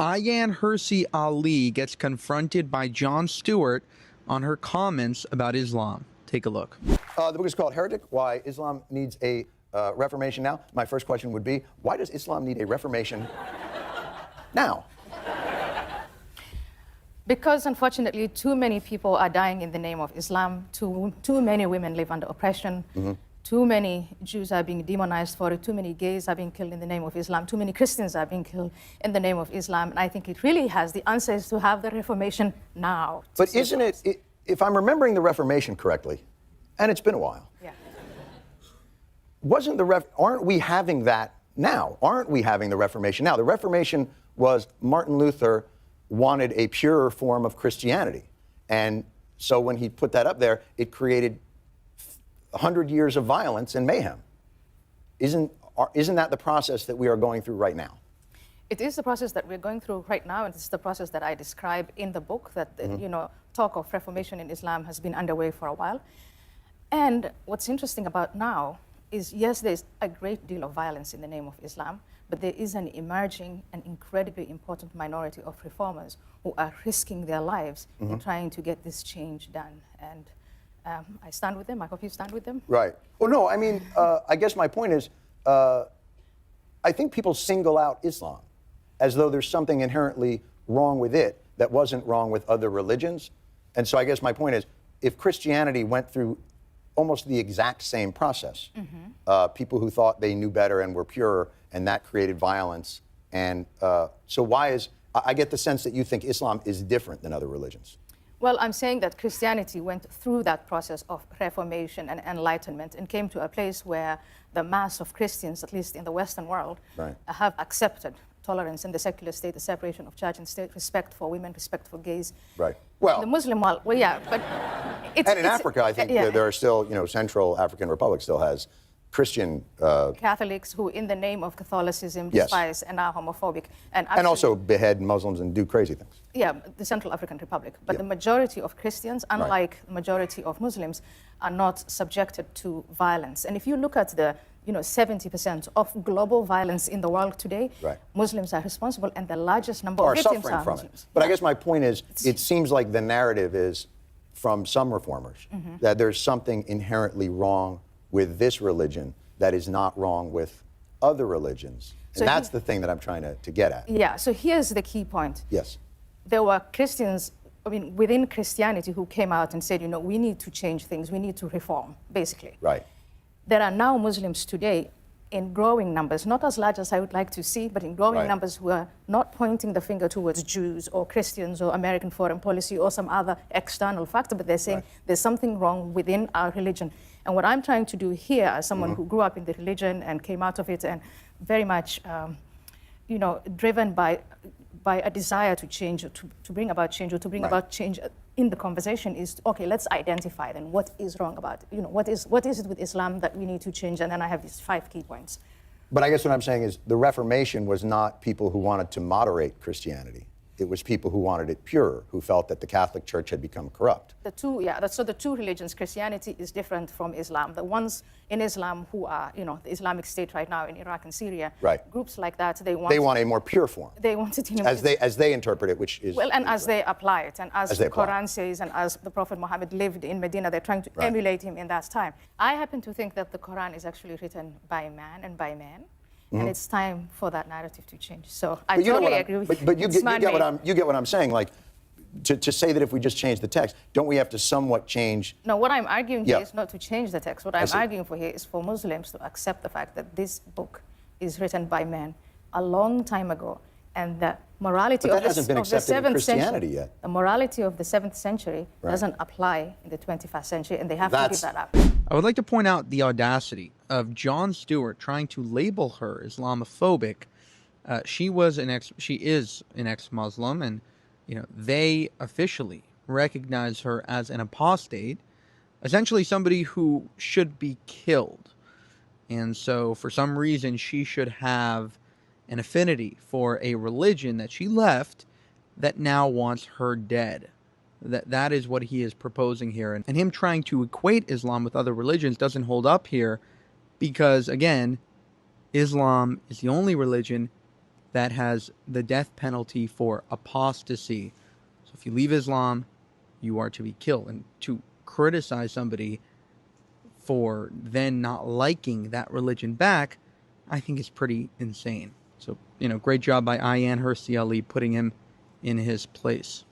Ayyan Hirsi Ali gets confronted by Jon Stewart on her comments about Islam. Take a look. The book is called Heretic, Why Islam Needs a Reformation Now. My first question would be, why does Islam need a reformation now? Because, unfortunately, too many people are dying in the name of Islam. Too many women live under oppression. Mm-hmm. Too many Jews are being demonized for it. Too many gays are being killed in the name of Islam. Too many Christians are being killed in the name of Islam. And I think it really has the answer is to have the Reformation now. But isn't it, if I'm remembering the Reformation correctly, and it's been a while, yeah. Aren't we having that now? Aren't we having the Reformation now? The Reformation was Martin Luther wanted a purer form of Christianity. And so when he put that up there, it created 100 years of violence and mayhem. Isn't that the process that we are going through right now? It is the process that we're going through right now, and it's the process that I describe in the book, that, talk of reformation in Islam has been underway for a while. And what's interesting about now is, yes, there's a great deal of violence in the name of Islam, but there is an emerging and incredibly important minority of reformers who are risking their lives in trying to get this change done. And I stand with them. I hope you stand with them. Right. Well, no, I mean, I guess my point is, I think people single out Islam as though there's something inherently wrong with it that wasn't wrong with other religions. And so I guess my point is, if Christianity went through almost the exact same process, people who thought they knew better and were purer, and that created violence. And so I get the sense that you think Islam is different than other religions. Well, I'm saying that Christianity went through that process of reformation and enlightenment and came to a place where the mass of Christians, at least in the Western world, have accepted tolerance in the secular state, the separation of church and state, respect for women, respect for gays. Right. Well, the Muslim world, well, yeah, but and in Africa, I think there are still, Central African Republic still has Christian Catholics who, in the name of Catholicism, despise and are homophobic, and also behead Muslims and do crazy things. Yeah, the Central African Republic. But the majority of Christians, unlike the majority of Muslims, are not subjected to violence. And if you look at the 70% of global violence in the world today, Muslims are responsible, and the largest number of victims are Muslims. But I guess my point is, it seems like the narrative is, from some reformers, that there's something inherently wrong with this religion that is not wrong with other religions. And that's the thing that I'm trying to get at. Yeah, so here's the key point. Yes. There were Christians, within Christianity, who came out and said, we need to change things, we need to reform, basically. Right. There are now Muslims today in growing numbers, not as large as I would like to see, but in growing numbers, who are not pointing the finger towards Jews or Christians or American foreign policy or some other external factor, but they're saying there's something wrong within our religion. And what I'm trying to do here, as someone who grew up in the religion and came out of it, and very much, driven by a desire to change, to bring about change, or to bring about change in the conversation, is, okay, let's identify then what is wrong about it. What is it with Islam that we need to change? And then I have these 5 key points. But I guess what I'm saying is, the Reformation was not people who wanted to moderate Christianity. It was people who wanted it pure, who felt that the Catholic Church had become corrupt. So the two religions, Christianity is different from Islam. The ones in Islam who are, the Islamic State right now in Iraq and Syria, groups like that, they want a more pure form. They want it as they interpret it, which is as they apply it, and as the Quran says, and as the Prophet Muhammad lived in Medina, they're trying to emulate him in that time. I happen to think that the Quran is actually written by man and by man. And it's time for that narrative to change. So I totally agree with you. But you get what I'm saying. Like, to say that if we just change the text, don't we have to somewhat change? No, what I'm arguing here is not to change the text. What I'm arguing for here is for Muslims to accept the fact that this book is written by men a long time ago, and the morality of the 7th century yet. The morality of the 7th century doesn't apply in the 21st century, and they have to give that up. I would like to point out the audacity of Jon Stewart trying to label her Islamophobic. She is an ex-Muslim, and they officially recognize her as an apostate, essentially somebody who should be killed. And so for some reason she should have an affinity for a religion that she left that now wants her dead. That is what he is proposing here. And him trying to equate Islam with other religions doesn't hold up here because, again, Islam is the only religion that has the death penalty for apostasy. So if you leave Islam, you are to be killed. And to criticize somebody for then not liking that religion back, I think is pretty insane. So, great job by Ayyan Hirsi Ali putting him in his place.